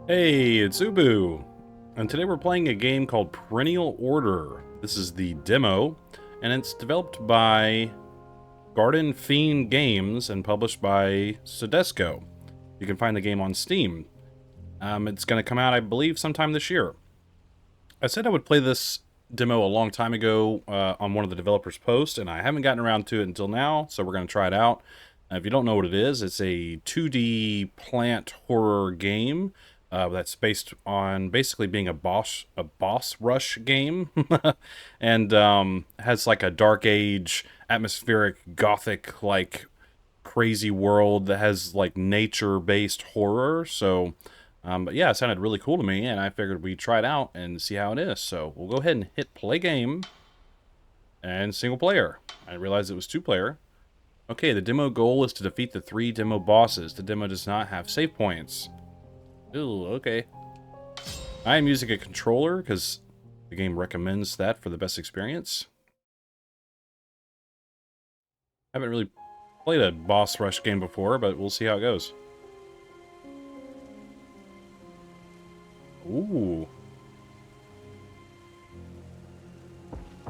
Hey, it's Ubu, and today we're playing a game called Perennial Order. This is the demo, and it's developed by Garden Fiend Games and published by Sodesco. You can find the game on Steam. It's going to come out, I believe, sometime this year. I said I would play this demo a long time ago on one of the developers' posts, and I haven't gotten around to it until now, so we're going to try it out. If you don't know what it is, it's a 2D plant horror game that's based on basically being a boss rush game, and has like a dark age, atmospheric, gothic like crazy world that has like nature based horror. So, but yeah, it sounded really cool to me, and I figured we'd try it out and see how it is. So we'll go ahead and hit play game and single player. I realized it was 2-player. Okay, the demo goal is to defeat the 3 demo bosses. The demo does not have save points. Ooh, okay. I am using a controller because the game recommends that for the best experience. I haven't really played a boss rush game before, but we'll see how it goes. Ooh.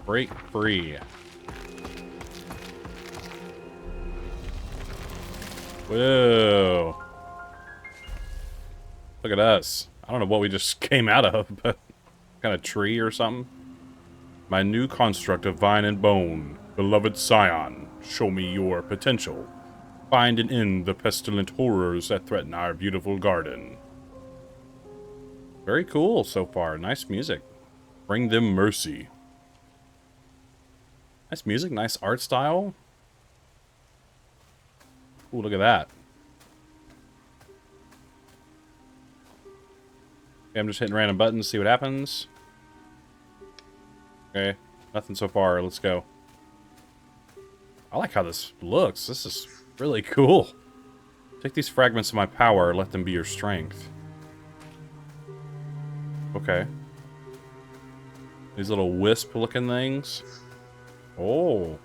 Break free. Whoa. Look at us. I don't know what we just came out of, but kind of tree or something. My new construct of vine and bone. Beloved scion, show me your potential. Find and end the pestilent horrors that threaten our beautiful garden. Very cool so far. Nice music. Bring them mercy. Nice music, nice art style. Ooh, look at that. Okay, I'm just hitting random buttons, see what happens. Okay, nothing so far. Let's go. I like how this looks. This is really cool. Take these fragments of my power, let them be your strength. Okay. These little wisp-looking things. Oh.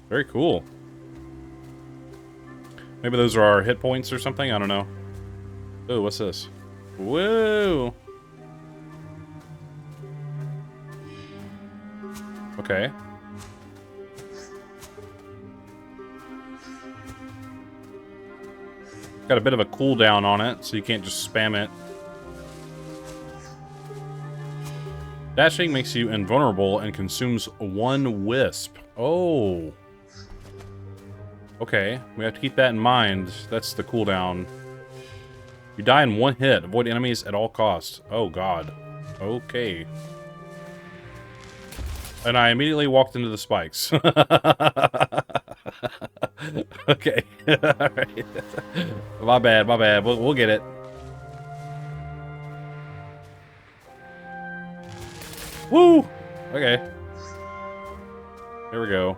Very cool. Maybe those are our hit points or something? I don't know. Oh, what's this? Whoa! Okay. Got a bit of a cooldown on it, so you can't just spam it. Dashing makes you invulnerable and consumes 1 wisp. Oh. Okay, we have to keep that in mind. That's the cooldown. You die in 1 hit. Avoid enemies at all costs. Oh, God. Okay. And I immediately walked into the spikes. Okay. Alright. My bad, my bad. We'll get it. Woo! Okay. Here we go.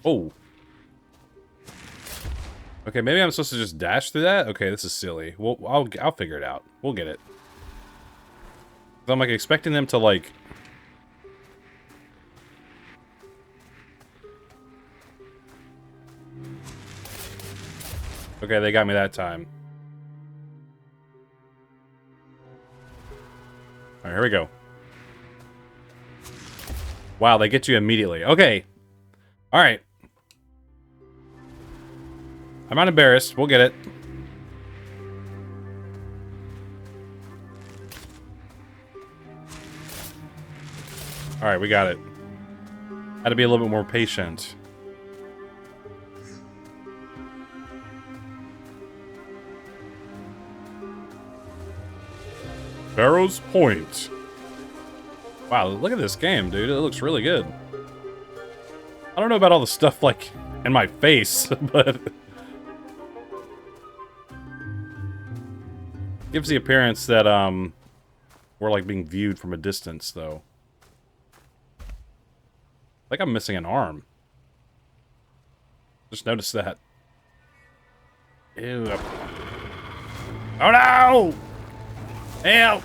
Oh. Okay, maybe I'm supposed to just dash through that? Okay, this is silly. Well, I'll figure it out. We'll get it. I'm like expecting them to like... Okay, they got me that time. Alright, here we go. Wow, they get you immediately. Okay. Alright. I'm not embarrassed. We'll get it. Alright, we got it. Had to be a little bit more patient. Barrow's Point. Wow, look at this game, dude. It looks really good. I don't know about all the stuff, like, in my face, but... gives the appearance that, we're, like, being viewed from a distance, though. Like I'm missing an arm. Just noticed that. Ew. Oh, no! Help!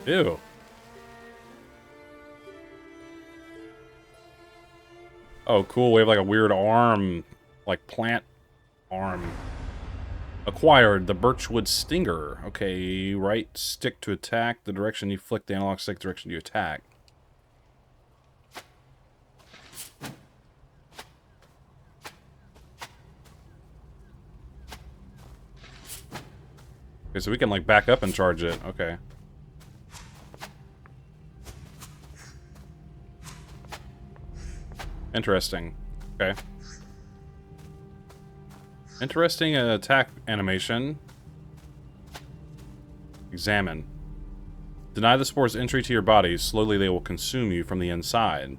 Ew. Oh, cool. We have like a weird arm, like plant arm. Acquired the Birchwood Stinger. Okay, right stick to attack. The direction you flick the analog stick, direction you attack. Okay, so we can like back up and charge it. Okay. Interesting. Okay. Interesting attack animation. Examine. Deny the spores entry to your body. Slowly they will consume you from the inside.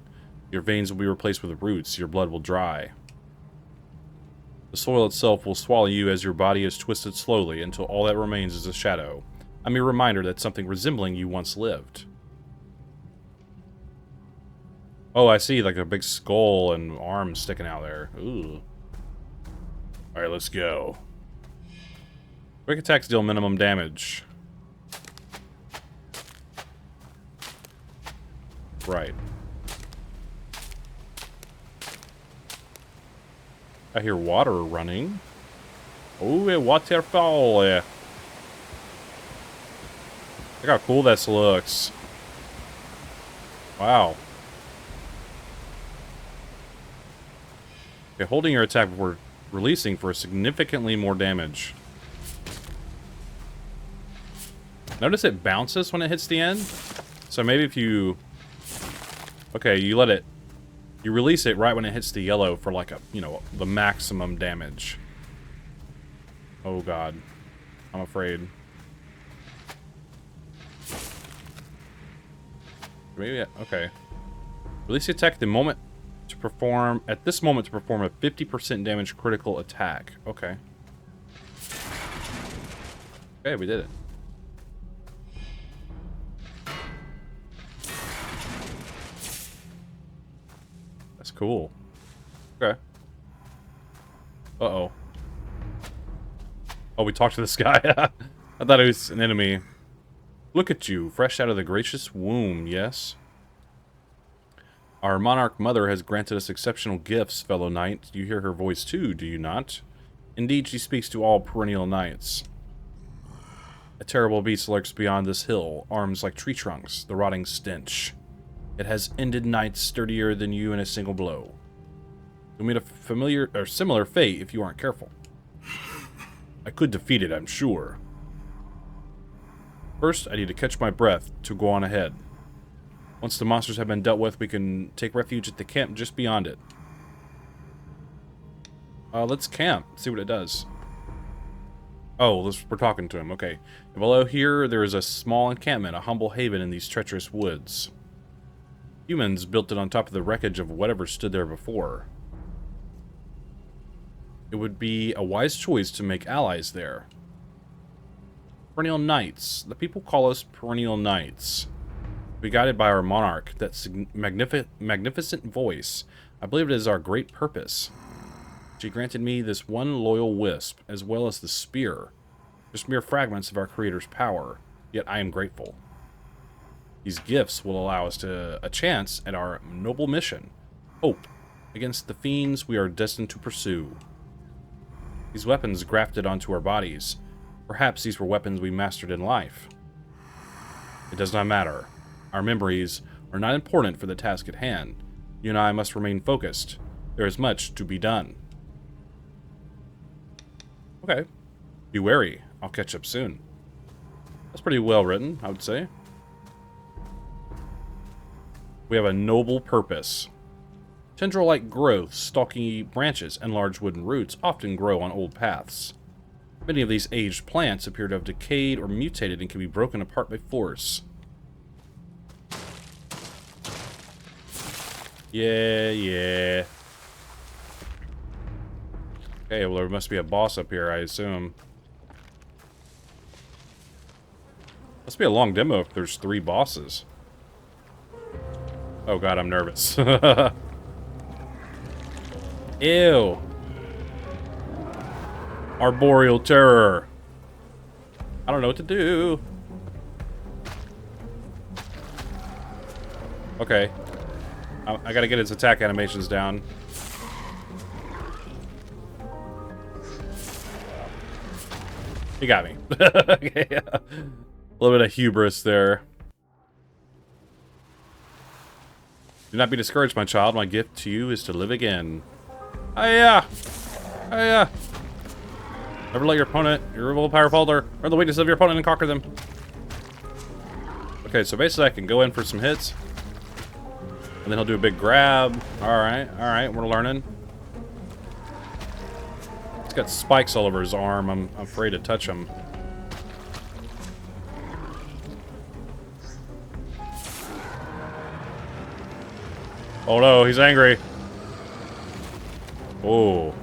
Your veins will be replaced with roots. Your blood will dry. The soil itself will swallow you as your body is twisted slowly until all that remains is a shadow. A mere reminder that something resembling you once lived. Oh, I see, like a big skull and arms sticking out there. Ooh. Alright, let's go. Quick attacks deal minimum damage. Right. I hear water running. Oh, a waterfall. Look how cool this looks. Wow. Okay, holding your attack before releasing for significantly more damage. Notice it bounces when it hits the end. So maybe if you... Okay, you let it... You release it right when it hits the yellow for like a, you know, the maximum damage. Oh god. I'm afraid. Maybe, okay. Release the attack at the moment to perform, at this moment to perform a 50% damage critical attack. Okay. Okay, we did it. That's cool. Okay. Uh-oh. Oh, we talked to this guy. I thought it was an enemy. Look at you, fresh out of the gracious womb, yes? Our monarch mother has granted us exceptional gifts, fellow knight. You hear her voice too, do you not? Indeed, she speaks to all perennial knights. A terrible beast lurks beyond this hill, arms like tree trunks, the rotting stench. It has ended knights sturdier than you in a single blow. You'll meet a familiar or similar fate if you aren't careful. I could defeat it, I'm sure. First, I need to catch my breath to go on ahead. Once the monsters have been dealt with, we can take refuge at the camp just beyond it. Let's camp, see what it does. Oh, we're talking to him, okay. Below here, there is a small encampment, a humble haven in these treacherous woods. Humans built it on top of the wreckage of whatever stood there before. It would be a wise choice to make allies there. Perennial Knights. The people call us Perennial Knights. Be guided by our monarch, that magnificent voice. I believe it is our great purpose. She granted me this one loyal wisp, as well as the spear. Just mere fragments of our creator's power, yet I am grateful. These gifts will allow us a chance at our noble mission. Hope against the fiends we are destined to pursue. These weapons grafted onto our bodies. Perhaps these were weapons we mastered in life. It does not matter. Our memories are not important for the task at hand. You and I must remain focused. There is much to be done. Okay. Be wary. I'll catch up soon. That's pretty well written, I would say. We have a noble purpose. Tendril-like growths, stalky branches, and large wooden roots often grow on old paths. Many of these aged plants appear to have decayed or mutated and can be broken apart by force. Yeah. Okay, well there must be a boss up here, I assume. Must be a long demo if there's 3 bosses. Oh god, I'm nervous. Ew. Arboreal terror. I don't know what to do. Okay. I gotta get his attack animations down. He got me. Okay, yeah. A little bit of hubris there. Do not be discouraged, my child. My gift to you is to live again. Hiya! Hiya! Never let your opponent, your willpower falter, or the weakness of your opponent and conquer them. Okay, so basically I can go in for some hits. And then he'll do a big grab. Alright, we're learning. He's got spikes all over his arm. I'm afraid to touch him. Oh no, he's angry. Oh.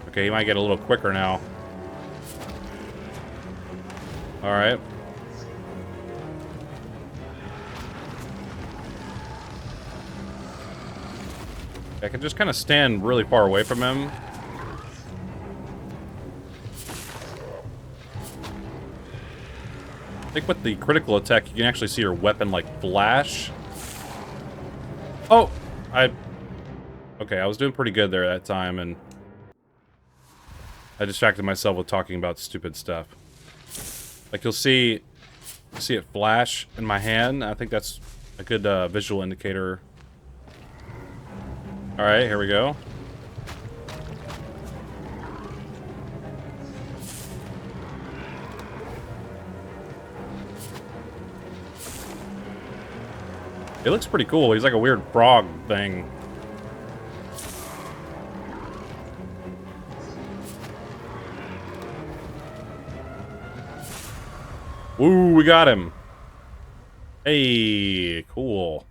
Okay, he might get a little quicker now. Alright. I can just kind of stand really far away from him. I think with the critical attack, you can actually see your weapon, like, flash. Oh! Okay, I was doing pretty good there that time, and I distracted myself with talking about stupid stuff. Like, you'll see it flash in my hand. I think that's a good visual indicator. Alright, here we go. It looks pretty cool. He's like a weird frog thing. Ooh, we got him. Hey, cool.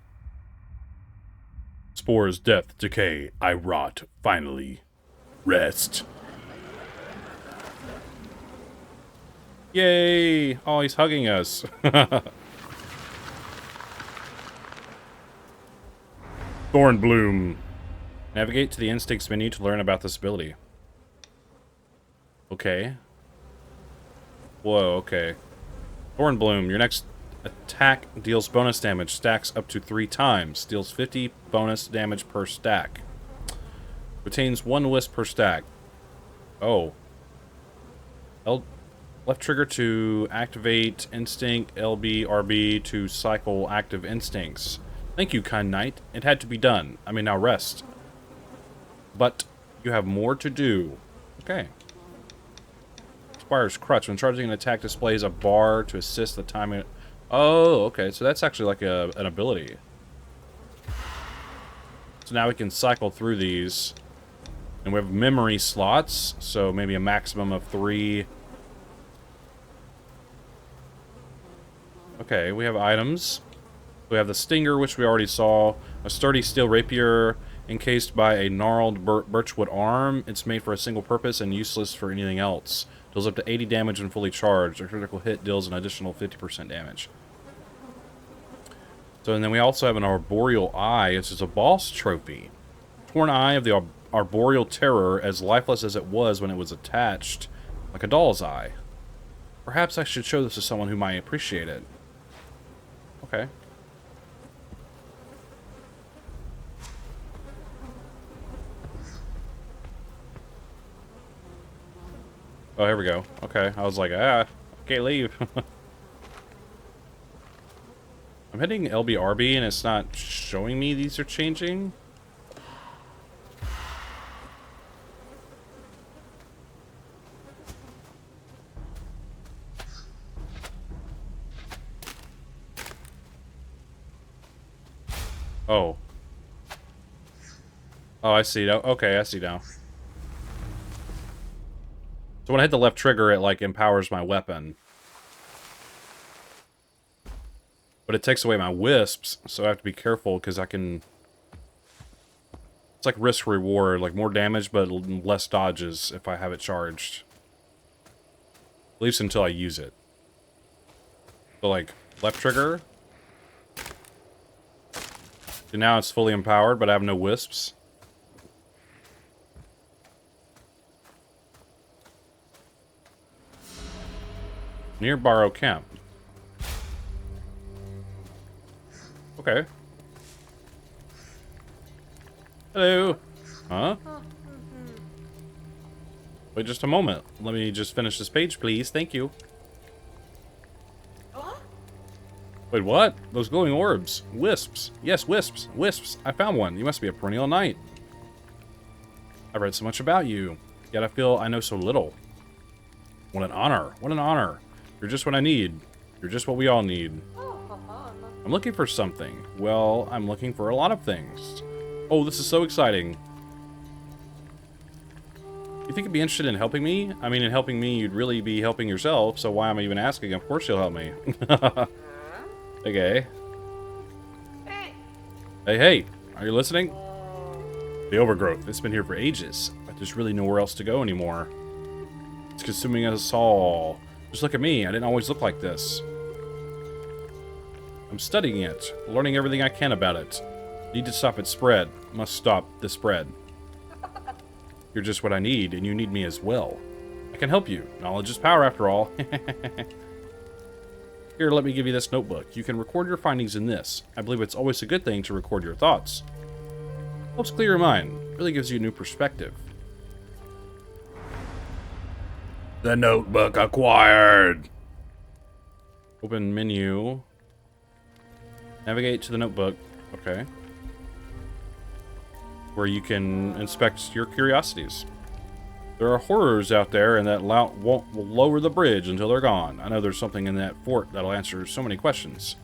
Spores, death, decay, I rot, finally. Rest. Yay! Oh, he's hugging us. Thornbloom. Navigate to the instincts menu to learn about this ability. Okay. Whoa, okay. Thornbloom, your next attack deals bonus damage, stacks up to 3 times, deals 50 bonus damage per stack. Retains 1 wisp per stack. Oh. Left trigger to activate instinct, LB, RB to cycle active instincts. Thank you, kind knight. It had to be done. I may now rest. But you have more to do. Okay. Squire's Crutch. When charging an attack, displays a bar to assist the timing. Oh, okay. So that's actually like an ability. So now we can cycle through these. And we have memory slots. So maybe a maximum of 3. Okay, we have items. We have the Stinger, which we already saw. A sturdy steel rapier encased by a gnarled birchwood arm. It's made for a single purpose and useless for anything else. Deals up to 80 damage when fully charged. A critical hit deals an additional 50% damage. So, and then we also have an Arboreal Eye. This is a boss trophy. Torn eye of the Arboreal Terror, as lifeless as it was when it was attached, like a doll's eye. Perhaps I should show this to someone who might appreciate it. Okay. Oh, here we go. Okay, I was like, I can't leave. I'm hitting LBRB and it's not showing me these are changing. Oh. Oh, I see now. Okay, I see now. So when I hit the left trigger, it, like, empowers my weapon. But it takes away my wisps, so I have to be careful, because I can... It's like risk-reward, like, more damage, but less dodges if I have it charged. At least until I use it. So, like, left trigger. So now it's fully empowered, but I have no wisps. Near Barrow Camp. Okay. Hello. Huh? Wait just a moment. Let me just finish this page, please. Thank you. Wait, what? Those glowing orbs. Wisps. Yes, wisps. Wisps. I found one. You must be a perennial knight. I've read so much about you, yet I feel I know so little. What an honor. What an honor. You're just what I need. You're just what we all need. I'm looking for something. Well, I'm looking for a lot of things. Oh, this is so exciting. You think you'd be interested in helping me? I mean, in helping me, you'd really be helping yourself, so why am I even asking? Of course you'll help me. Okay. Hey, hey. Are you listening? The overgrowth. It's been here for ages, but there's really nowhere else to go anymore. It's consuming us all. Just look at me. I didn't always look like this. I'm studying it, learning everything I can about it. Need to stop its spread. Must stop the spread. You're just what I need, and you need me as well. I can help you. Knowledge is power, after all. Here, let me give you this notebook. You can record your findings in this. I believe it's always a good thing to record your thoughts. Helps clear your mind. Really gives you a new perspective. The notebook acquired. Open menu. Navigate to the notebook. Okay. Where you can inspect your curiosities. There are horrors out there, and that will lower the bridge until they're gone. I know there's something in that fort that'll answer so many questions.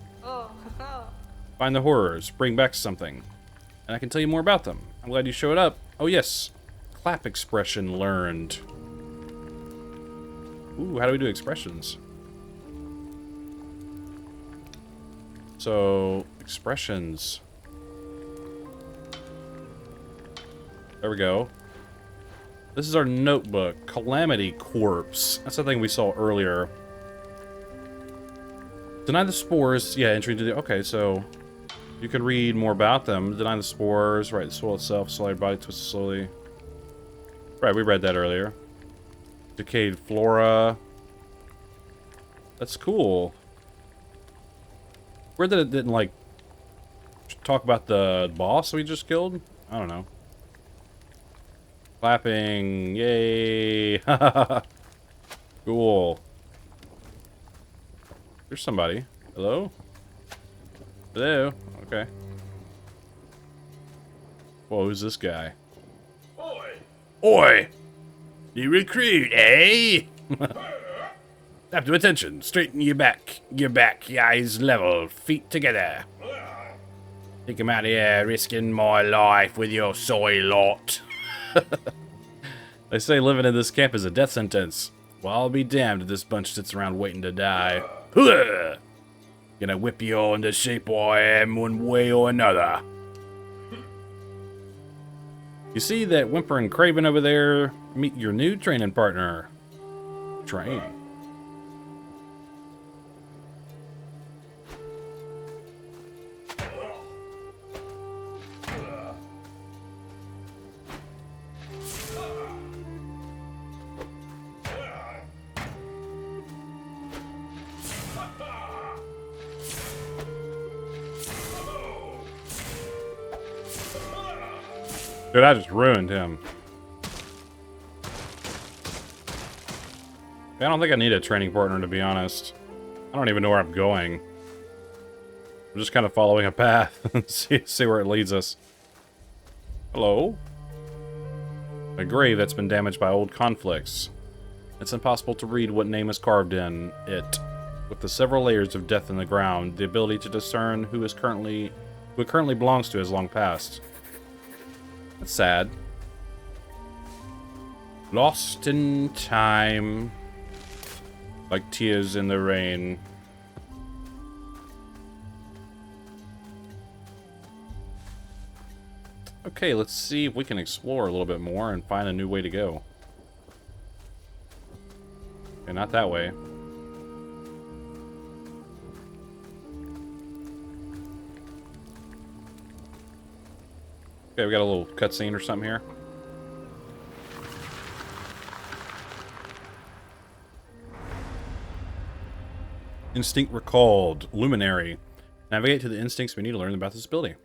Find the horrors, bring back something, and I can tell you more about them. I'm glad you showed up. Oh yes, clap expression learned. Ooh, how do we do expressions? So, expressions. There we go. This is our notebook. Calamity Corpse. That's the thing we saw earlier. Deny the spores. Yeah, entry to the... Okay, so... You can read more about them. Deny the spores. Right, the soil itself. Slide body twists slowly. Right, we read that earlier. Decayed flora. That's cool. Weird that it didn't, like... talk about the boss we just killed? I don't know. Clapping. Yay. Cool. There's somebody. Hello? Hello? Okay. Whoa, who's this guy? Oi! Oi! You recruit, eh? Have to attention. Straighten your back. Your back, your eyes level. Feet together. Think I'm out here risking my life with your soy lot. They say living in this camp is a death sentence. Well, I'll be damned if this bunch sits around waiting to die. Gonna whip you all into shape I am one way or another. You see that whimpering Craven over there? Meet your new training partner. Train. Dude, I just ruined him. I don't think I need a training partner, to be honest. I don't even know where I'm going. I'm just kind of following a path and see where it leads us. Hello? A grave that's been damaged by old conflicts. It's impossible to read what name is carved in it. With the several layers of death in the ground, the ability to discern who it currently belongs to has long passed. That's sad. Lost in time. Like tears in the rain. Okay, let's see if we can explore a little bit more and find a new way to go. Okay, not that way. Okay, we got a little cutscene or something here. Instinct recalled. Luminary. Navigate to the instincts we need to learn about this ability.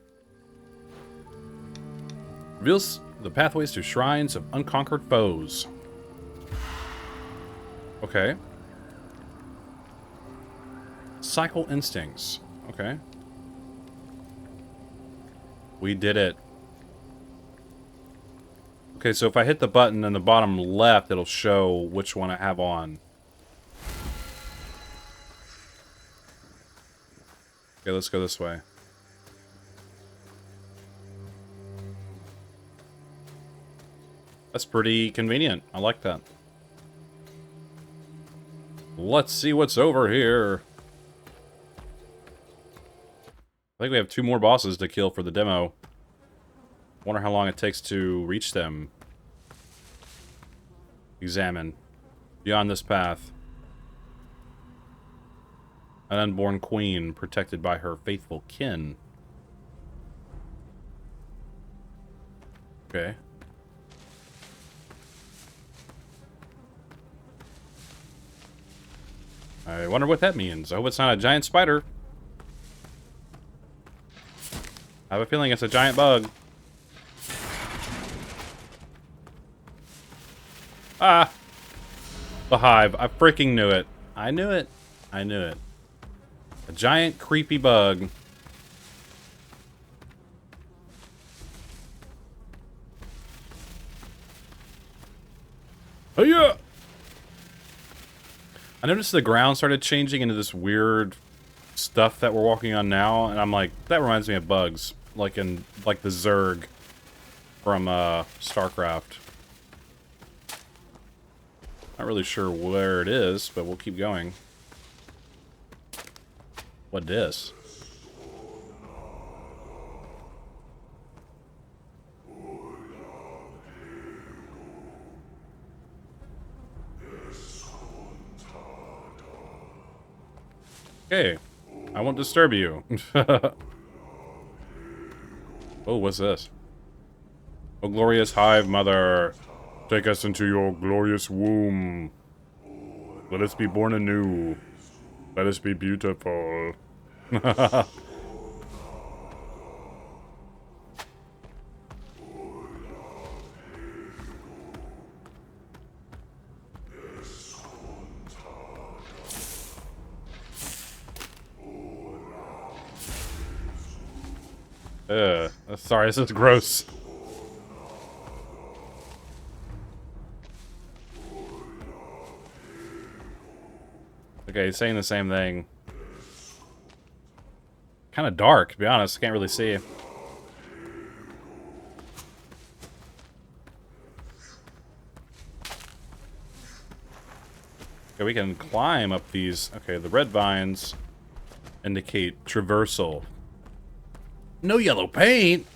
Reveals the pathways to shrines of unconquered foes. Okay. Cycle instincts. Okay. We did it. Okay, so if I hit the button in the bottom left, it'll show which one I have on. Okay, let's go this way. That's pretty convenient. I like that. Let's see what's over here. I think we have 2 more bosses to kill for the demo. Wonder how long it takes to reach them. Examine. Beyond this path. An unborn queen protected by her faithful kin. Okay. I wonder what that means. I hope it's not a giant spider. I have a feeling it's a giant bug. Ah! The hive. I freaking knew it. I knew it. I knew it. A giant creepy bug. Oh yeah! I noticed the ground started changing into this weird stuff that we're walking on now, and I'm like, that reminds me of bugs. Like the Zerg from StarCraft. Not really sure where it is, but we'll keep going. What this? Okay, I won't disturb you. Oh, what's this? Oh, glorious hive mother, take us into your glorious womb. Let us be born anew. Let us be beautiful. Sorry, this is gross. Okay, he's saying the same thing. Kind of dark, to be honest. I can't really see. Okay, we can climb up these. Okay, the red vines indicate traversal. No yellow paint?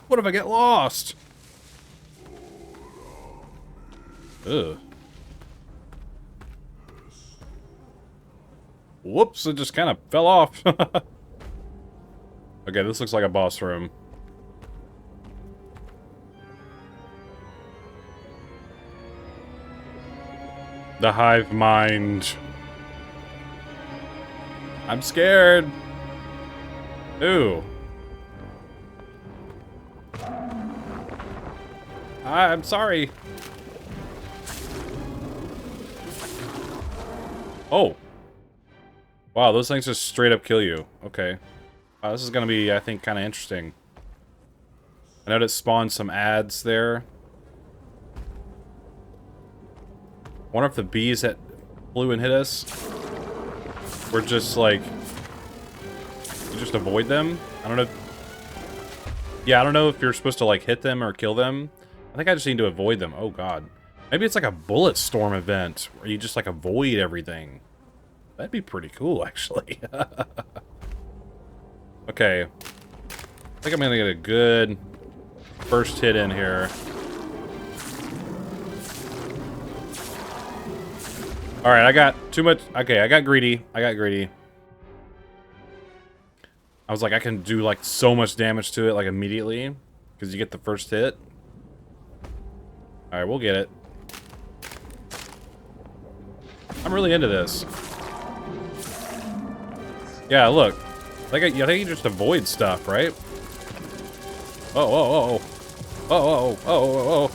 What if I get lost? Ugh. Whoops, it just kind of fell off. Okay, this looks like a boss room. The hive mind. I'm scared. Ooh. I'm sorry. Oh. Wow, those things just straight up kill you. Okay. Wow, this is gonna be, I think, kind of interesting. I know it spawned some ads there. Wonder if the bees that flew and hit us were just like, you just avoid them? I don't know. Yeah, I don't know if you're supposed to like hit them or kill them. I think I just need to avoid them. Oh god. Maybe it's like a bullet storm event where you just like avoid everything. That'd be pretty cool, actually. Okay. I think I'm gonna get a good first hit in here. Alright, I got too much. Okay, I got greedy. I was like, I can do like so much damage to it like immediately. Because you get the first hit. Alright, we'll get it. I'm really into this. Yeah, look. I think you just avoid stuff, right? Oh, oh, oh, oh, oh, oh, oh, oh, oh.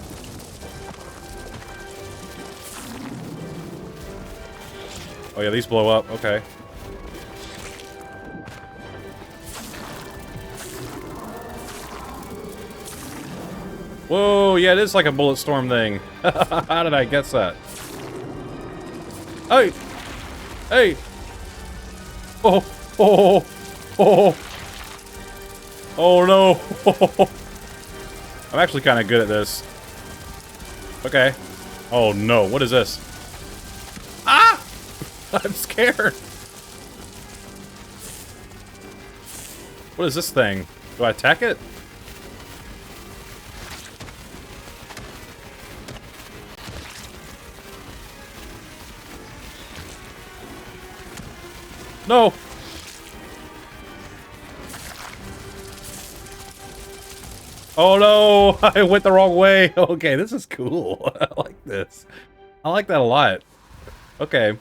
Oh yeah, these blow up. Okay. Whoa, yeah, it is like a bullet storm thing. How did I guess that? Hey! Hey! Oh! Oh! Oh! Oh no! I'm actually kind of good at this. Okay. Oh no, what is this? Ah! I'm scared! What is this thing? Do I attack it? No! Oh no! I went the wrong way! Okay, this is cool. I like this. I like that a lot. Okay.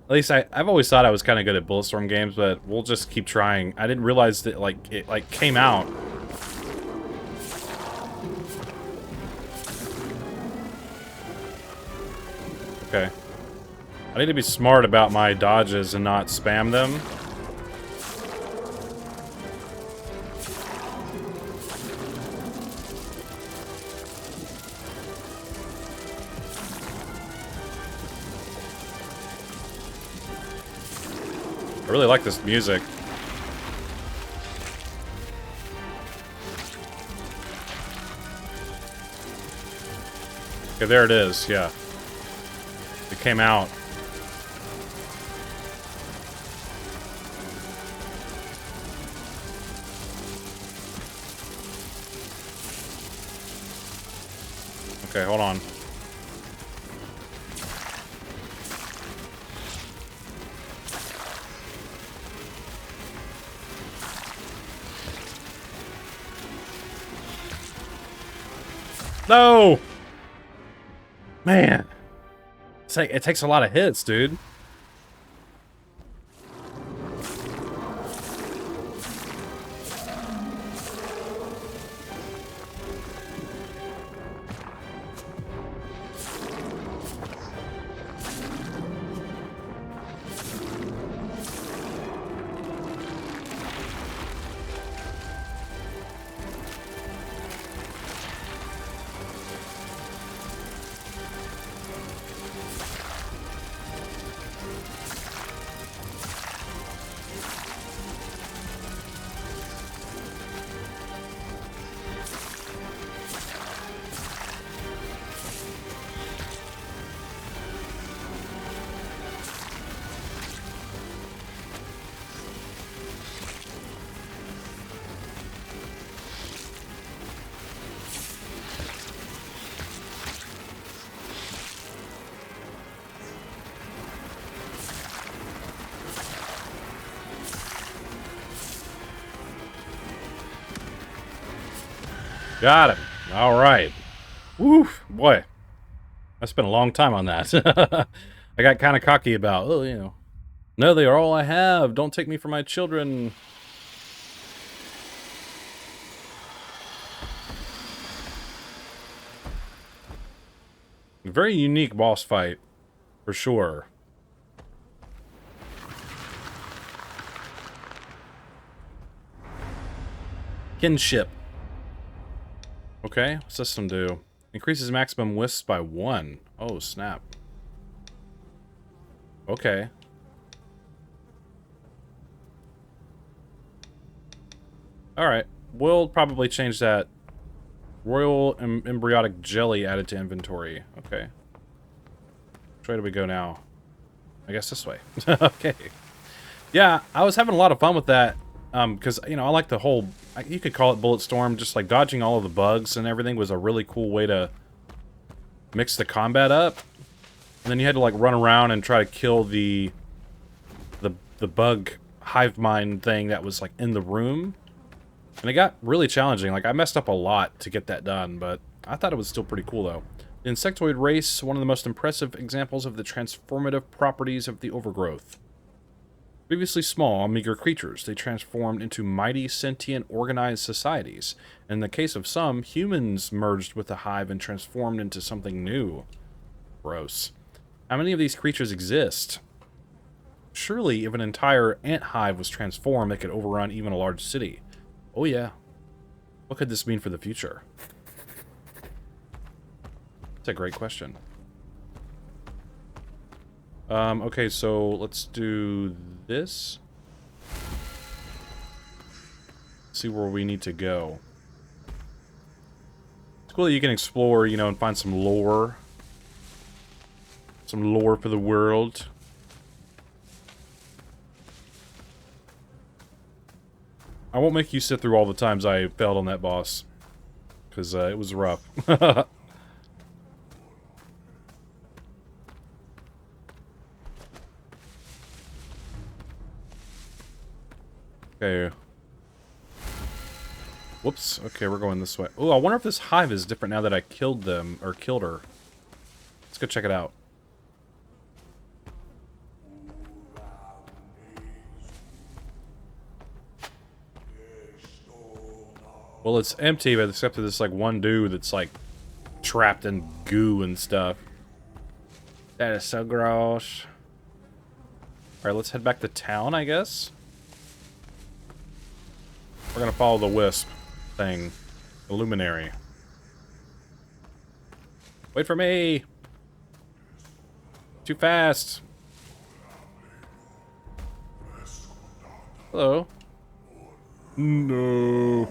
At least I've always thought I was kind of good at Bulletstorm games, but we'll just keep trying. I didn't realize that, like, it, like, came out. Okay. I need to be smart about my dodges and not spam them. I really like this music. Okay, there it is, yeah. It came out. Okay, hold on. No! Man. It's like, it takes a lot of hits, dude. Got him. All right. Woof. Boy. I spent a long time on that. I got kind of cocky about, oh, you know. No, they are all I have. Don't take me for my children. Very unique boss fight, for sure. Kinship. Okay, what's this one do? Increases maximum wisps by 1. Oh, snap. Okay. Alright, we'll probably change that. Royal Embryotic Jelly added to inventory. Okay. Which way do we go now? I guess this way. Okay. Yeah, I was having a lot of fun with that. Because, you know, I like the whole... You could call it Bulletstorm. Just, like, dodging all of the bugs and everything was a really cool way to mix the combat up. And then you had to, like, run around and try to kill the bug hive mind thing that was, like, in the room. And it got really challenging. Like, I messed up a lot to get that done, but I thought it was still pretty cool, though. The insectoid race, one of the most impressive examples of the transformative properties of the overgrowth. Previously small, meager creatures, they transformed into mighty, sentient, organized societies. In the case of some, humans merged with the hive and transformed into something new. Gross. How many of these creatures exist? Surely, if an entire ant hive was transformed, it could overrun even a large city. Oh yeah. What could this mean for the future? That's a great question. Okay, so let's do this. See where we need to go. It's cool that you can explore, you know, and find some lore. Some lore for the world. I won't make you sit through all the times I failed on that boss. Because it was rough. Okay. Whoops. Okay, we're going this way. Oh, I wonder if this hive is different now that I killed them, or killed her. Let's go check it out. Well, it's empty, but except for this, like, one dude that's, like, trapped in goo and stuff. That is so gross. Alright, let's head back to town, I guess. We're gonna follow the wisp thing. The luminary. Wait for me! Too fast! Hello. No.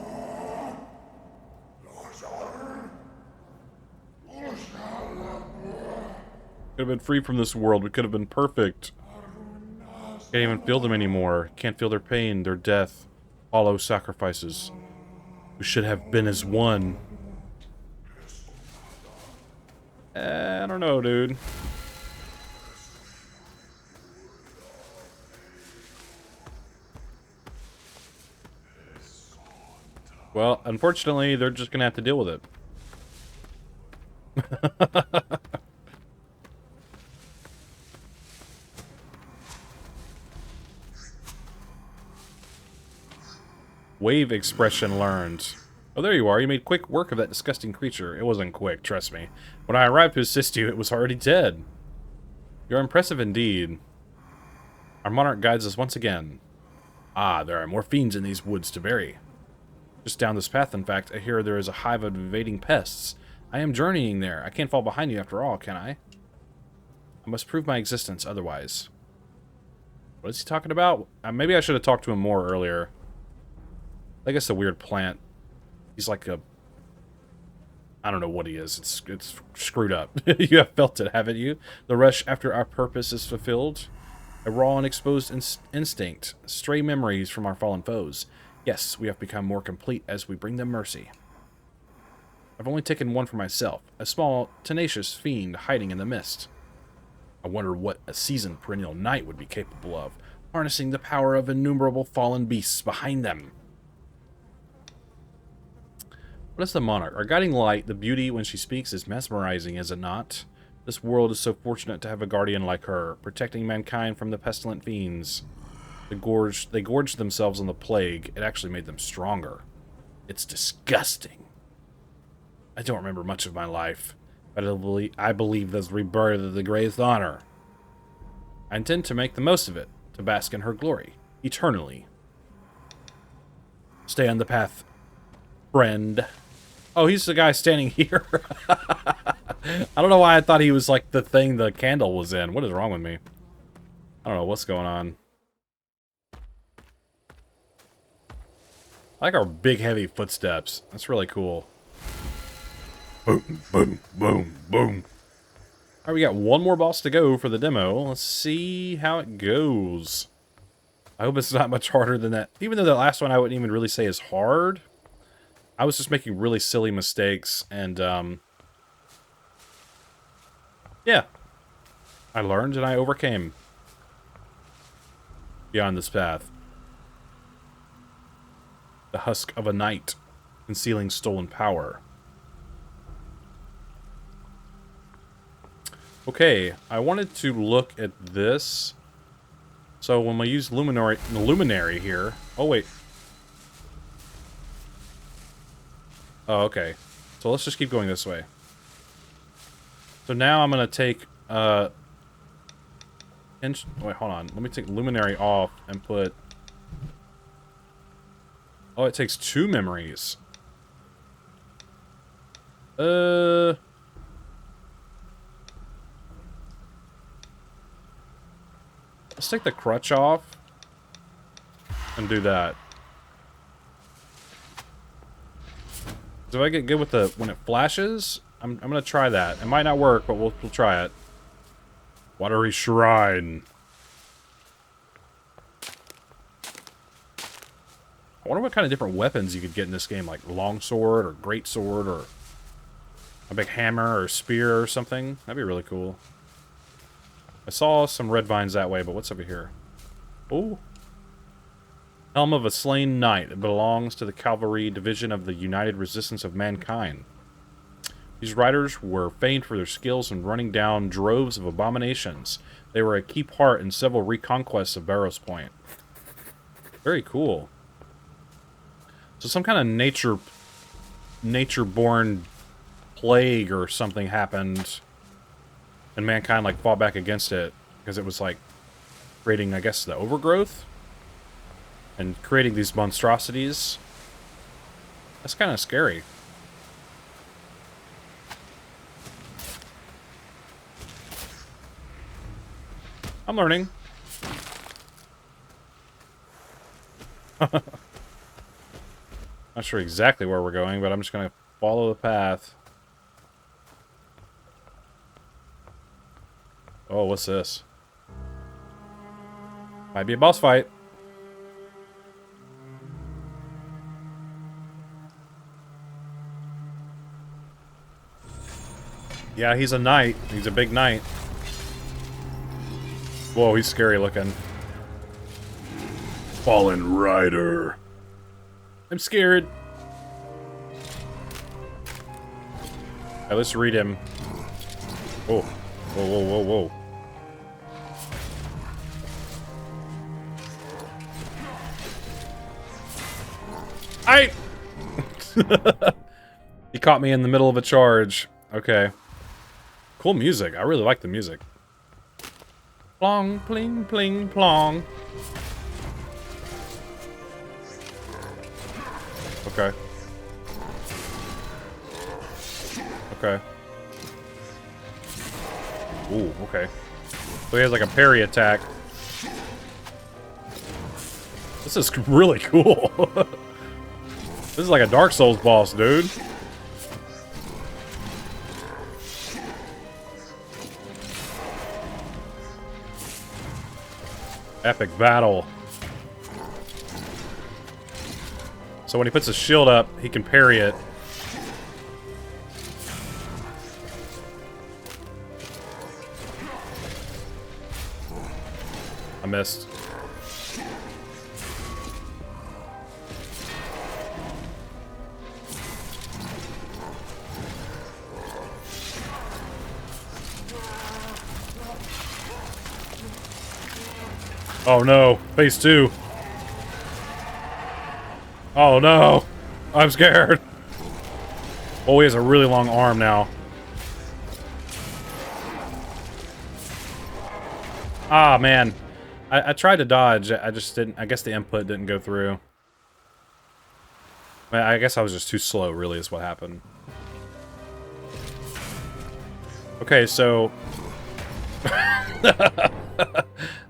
Could have been free from this world. We could have been perfect. Can't even feel them anymore. Can't feel their pain, their death. Hollow sacrifices. We should have been as one. I don't know, dude. Well, unfortunately, they're just gonna have to deal with it. Wave expression learned. Oh, there you are. You made quick work of that disgusting creature. It wasn't quick, trust me. When I arrived to assist you, it was already dead. You're impressive indeed. Our monarch guides us once again. Ah, there are more fiends in these woods to bury. Just down this path, in fact, I hear there is a hive of invading pests. I am journeying there. I can't fall behind you after all, can I? I must prove my existence otherwise. What is he talking about? Maybe I should have talked to him more earlier. I guess a weird plant. He's like a... I don't know what he is. It's screwed up. You have felt it, haven't you? The rush after our purpose is fulfilled. A raw and exposed instinct. Stray memories from our fallen foes. Yes, we have become more complete as we bring them mercy. I've only taken one for myself. A small, tenacious fiend hiding in the mist. I wonder what a seasoned perennial knight would be capable of. Harnessing the power of innumerable fallen beasts behind them. What is the monarch? Our guiding light, the beauty when she speaks, is mesmerizing, is it not? This world is so fortunate to have a guardian like her, protecting mankind from the pestilent fiends. They gorged themselves on the plague. It actually made them stronger. It's disgusting. I don't remember much of my life, but I believe there's rebirth of the greatest honor. I intend to make the most of it, to bask in her glory, eternally. Stay on the path, friend. Oh, he's the guy standing here. I don't know why I thought he was like the thing the candle was in. What is wrong with me? I don't know what's going on. I like our big, heavy footsteps. That's really cool. Boom, boom, boom, boom. Alright, we got one more boss to go for the demo. Let's see how it goes. I hope it's not much harder than that. Even though the last one I wouldn't even really say is hard. I was just making really silly mistakes, and, yeah. I learned and I overcame. Beyond this path. The husk of a knight, concealing stolen power. Okay, I wanted to look at this. So when we use luminary here... Oh, wait. Oh, okay. So let's just keep going this way. So now I'm going to take... wait, hold on. Let me take luminary off and put... Oh, it takes 2 memories. Let's take the crutch off and do that. So if I get good with the when it flashes, I'm gonna try that. It might not work, but we'll try it. Watery Shrine. I wonder what kind of different weapons you could get in this game, like longsword or greatsword or a big hammer or spear or something. That'd be really cool. I saw some red vines that way, but what's over here? Oh. Helm of a Slain Knight. It belongs to the Cavalry Division of the United Resistance of Mankind. These riders were famed for their skills in running down droves of abominations. They were a key part in several reconquests of Barrows Point. Very cool. So some kind of nature-born plague or something happened, and mankind like fought back against it because it was like creating, I guess, the overgrowth and creating these monstrosities. That's kind of scary. I'm learning. Not sure exactly where we're going, but I'm just gonna follow the path. Oh, what's this? Might be a boss fight. Yeah, he's a knight. He's a big knight. Whoa, he's scary looking. Fallen Rider. I'm scared. Alright, let's read him. Oh. Whoa, whoa, whoa, whoa. He caught me in the middle of a charge. Okay. Cool music. I really like the music. Plong, pling, pling, plong. Okay. Okay. Ooh, okay. So he has like a parry attack. This is really cool. This is like a Dark Souls boss, dude. Epic battle. So when he puts his shield up, he can parry it. I missed. Oh no, phase 2. Oh no, I'm scared. Oh, he has a really long arm now. Ah, man. I tried to dodge, I just didn't, I guess the input didn't go through. I guess I was just too slow, really, is what happened. Okay, so...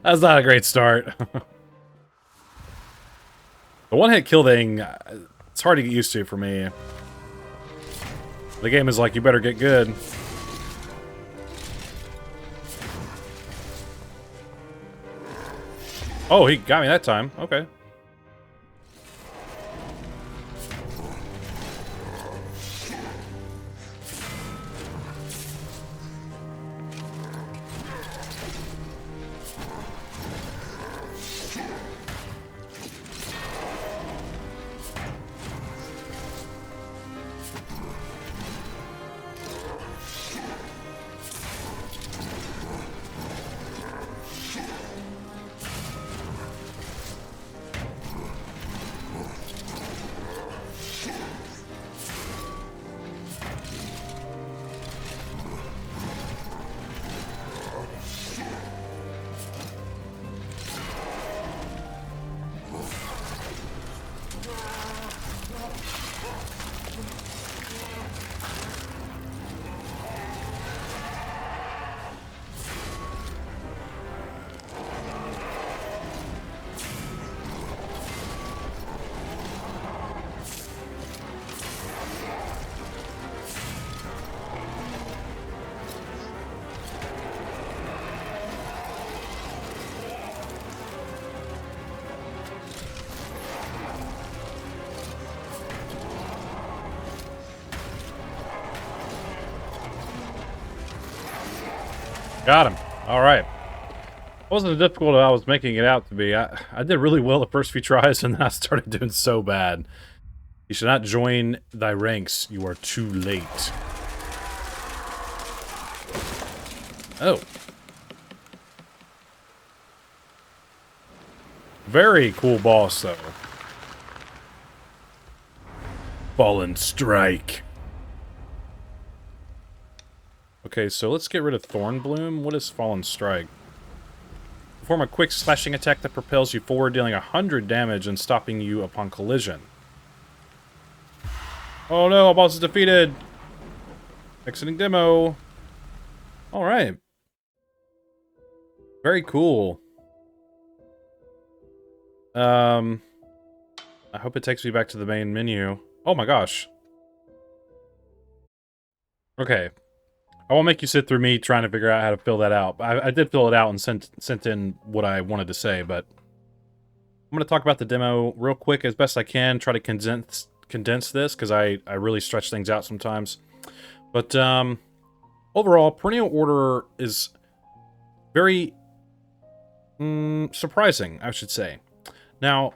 That's not a great start. The one-hit kill thing, it's hard to get used to for me. The game is like, you better get good. Oh, he got me that time. Okay. Got him. All right. Wasn't as difficult as I was making it out to be. I did really well the first few tries, and then I started doing so bad. You should not join thy ranks. You are too late. Oh. Very cool boss, though. Fallen Strike. Okay, so let's get rid of Thorn Bloom. What is Fallen Strike? Perform a quick slashing attack that propels you forward, dealing 100 damage and stopping you upon collision. Oh no, our boss is defeated! Exiting demo. Alright. Very cool. I hope it takes me back to the main menu. Oh my gosh. Okay. I won't make you sit through me trying to figure out how to fill that out. I did fill it out and sent in what I wanted to say, but I'm going to talk about the demo real quick as best I can, try to condense this, because I really stretch things out sometimes. But overall, Perennial Order is very surprising, I should say. Now,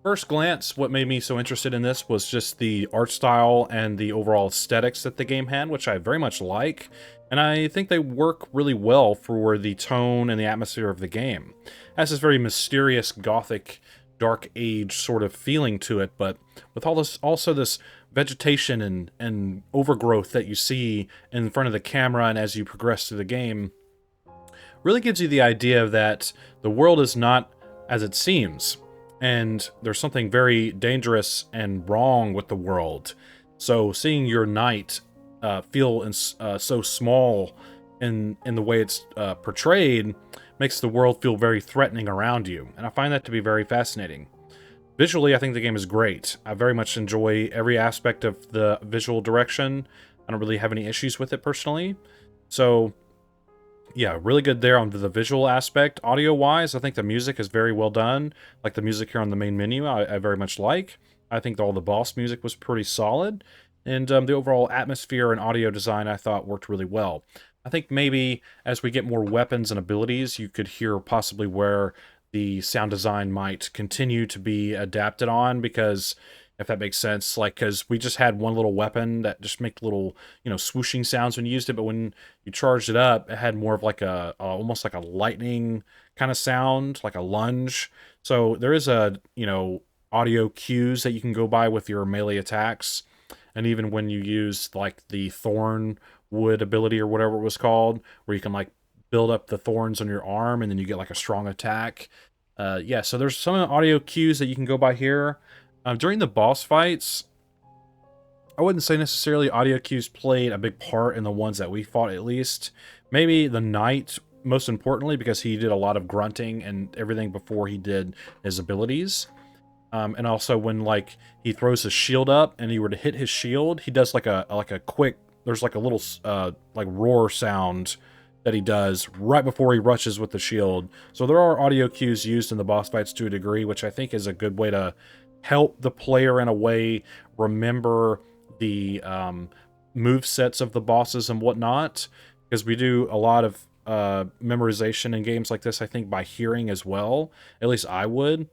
first glance, what made me so interested in this was just the art style and the overall aesthetics that the game had, which I very much like, and I think they work really well for the tone and the atmosphere of the game. It has this very mysterious, gothic, dark age sort of feeling to it, but with all this, also this vegetation and overgrowth that you see in front of the camera and as you progress through the game, really gives you the idea that the world is not as it seems. And there's something very dangerous and wrong with the world. So seeing your knight feel so small in the way it's portrayed makes the world feel very threatening around you. And I find that to be very fascinating. Visually, I think the game is great. I very much enjoy every aspect of the visual direction. I don't really have any issues with it personally. So yeah, really good there on the visual aspect. Audio-wise, I think the music is very well done. Like the music here on the main menu, I very much like. I think all the boss music was pretty solid. And the overall atmosphere and audio design, I thought, worked really well. I think maybe as we get more weapons and abilities, you could hear possibly where the sound design might continue to be adapted on, because if that makes sense, like, because we just had one little weapon that just made little, swooshing sounds when you used it, but when you charged it up, it had more of like almost like a lightning kind of sound, like a lunge. So there is audio cues that you can go by with your melee attacks, and even when you use like the thorn wood ability or whatever it was called, where you can like build up the thorns on your arm and then you get like a strong attack. Yeah, so there's some audio cues that you can go by here. During the boss fights, I wouldn't say necessarily audio cues played a big part in the ones that we fought, at least. Maybe the knight, most importantly, because he did a lot of grunting and everything before he did his abilities. And also when, like, he throws his shield up and you were to hit his shield, he does like a quick, there's like a little, like, roar sound that he does right before he rushes with the shield. So there are audio cues used in the boss fights to a degree, which I think is a good way to help the player in a way remember the move sets of the bosses and whatnot, because we do a lot of memorization in games like this, I think, by hearing as well. At least I would.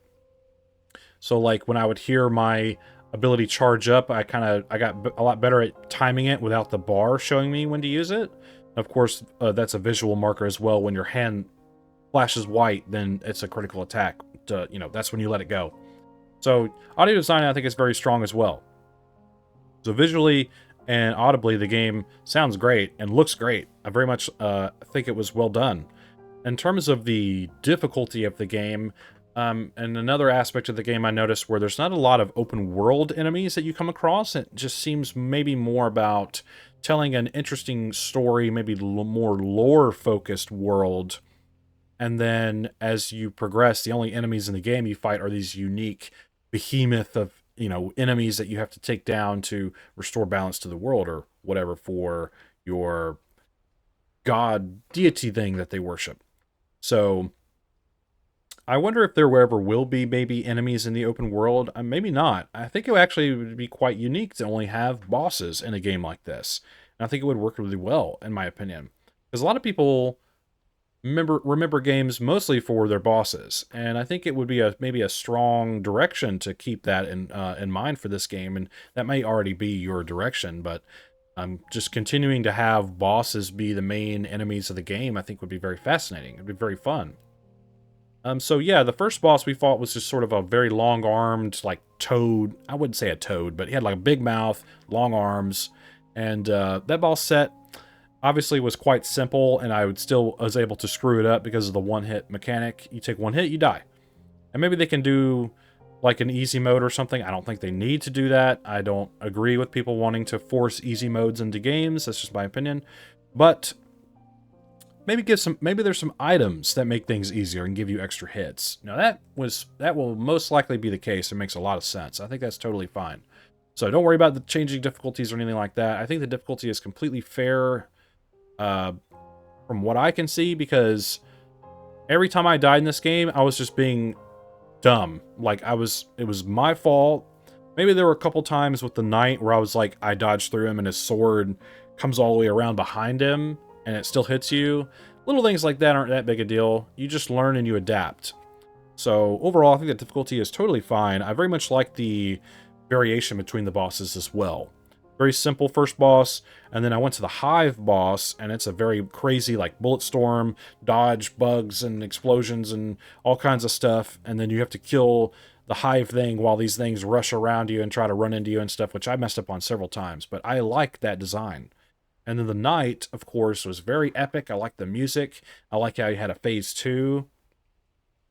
So like when I would hear my ability charge up, I got a lot better at timing it without the bar showing me when to use it. Of course, that's a visual marker as well. When your hand flashes white, then it's a critical attack. That's when you let it go. So audio design, I think, is very strong as well. So visually and audibly, the game sounds great and looks great. I very much think it was well done. In terms of the difficulty of the game, and another aspect of the game I noticed where there's not a lot of open world enemies that you come across. It just seems maybe more about telling an interesting story, maybe more lore-focused world. And then as you progress, the only enemies in the game you fight are these unique behemoth of, enemies that you have to take down to restore balance to the world or whatever for your god deity thing that they worship. So I wonder if there ever will be maybe enemies in the open world. Maybe not. I think it would actually be quite unique to only have bosses in a game like this. And I think it would work really well, in my opinion. Because a lot of people remember games mostly for their bosses, and I think it would be maybe a strong direction to keep that in mind for this game, and that may already be your direction, but just continuing to have bosses be the main enemies of the game, I think would be very fascinating. It'd be very fun. So yeah, the first boss we fought was just sort of a very long-armed, like toad. I wouldn't say a toad, but he had like a big mouth, long arms, and that boss set obviously was quite simple, and I was able to screw it up because of the one-hit mechanic. You take one hit, you die. And maybe they can do like an easy mode or something. I don't think they need to do that. I don't agree with people wanting to force easy modes into games. That's just my opinion. But maybe there's some items that make things easier and give you extra hits. Now that will most likely be the case. It makes a lot of sense. I think that's totally fine. So don't worry about the changing difficulties or anything like that. I think the difficulty is completely fair from what I can see, because every time I died in this game, I was just being dumb. Like it was my fault. Maybe there were a couple times with the knight where I was like, I dodged through him and his sword comes all the way around behind him and it still hits you. Little things like that aren't that big a deal. You just learn and you adapt. So overall, I think the difficulty is totally fine. I very much like the variation between the bosses as well. Very simple first boss, and then I went to the hive boss, and it's a very crazy, like, bullet storm, dodge bugs and explosions and all kinds of stuff, and then you have to kill the hive thing while these things rush around you and try to run into you and stuff, which I messed up on several times, but I like that design. And then the knight, of course, was very epic. I like the music. I like how you had a phase 2.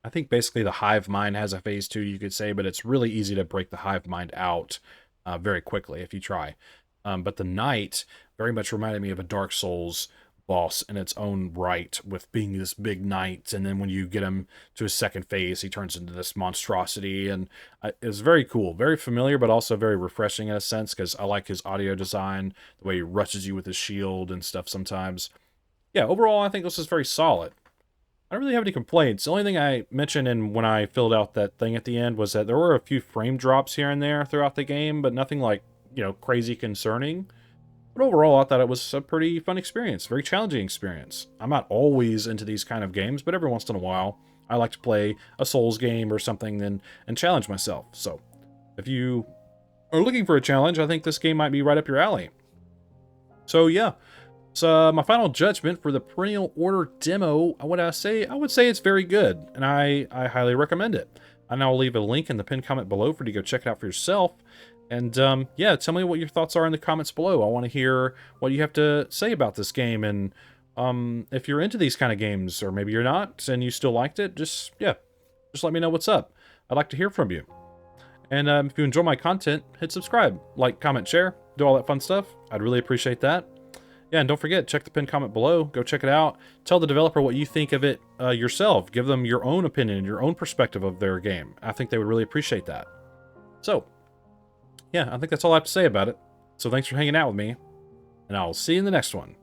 I think basically the hive mind has a phase 2, you could say, but it's really easy to break the hive mind out very quickly if you try. But the knight very much reminded me of a Dark Souls boss in its own right, with being this big knight, and then when you get him to his second phase, he turns into this monstrosity, and it was very cool, very familiar, but also very refreshing in a sense, because I like his audio design, the way he rushes you with his shield and stuff sometimes. Yeah, overall, I think this is very solid. I don't really have any complaints. The only thing I mentioned when I filled out that thing at the end was that there were a few frame drops here and there throughout the game, but nothing like, crazy concerning. But overall, I thought it was a pretty fun experience, very challenging experience. I'm not always into these kind of games, but every once in a while, I like to play a Souls game or something and challenge myself. So, if you are looking for a challenge, I think this game might be right up your alley. So yeah, so my final judgment for the Perennial Order demo, I would say it's very good, and I highly recommend it. And I'll leave a link in the pinned comment below for you to go check it out for yourself. And yeah, tell me what your thoughts are in the comments below. I want to hear what you have to say about this game, and if you're into these kind of games, or maybe you're not and you still liked it, just let me know what's up. I'd like to hear from you. And if you enjoy my content, hit subscribe, like, comment, share, do all that fun stuff. I'd really appreciate that. Yeah, and don't forget, check the pinned comment below. Go check it out. Tell the developer what you think of it yourself. Give them your own opinion, your own perspective of their game. I think they would really appreciate that. So, yeah, I think that's all I have to say about it. So thanks for hanging out with me, and I'll see you in the next one.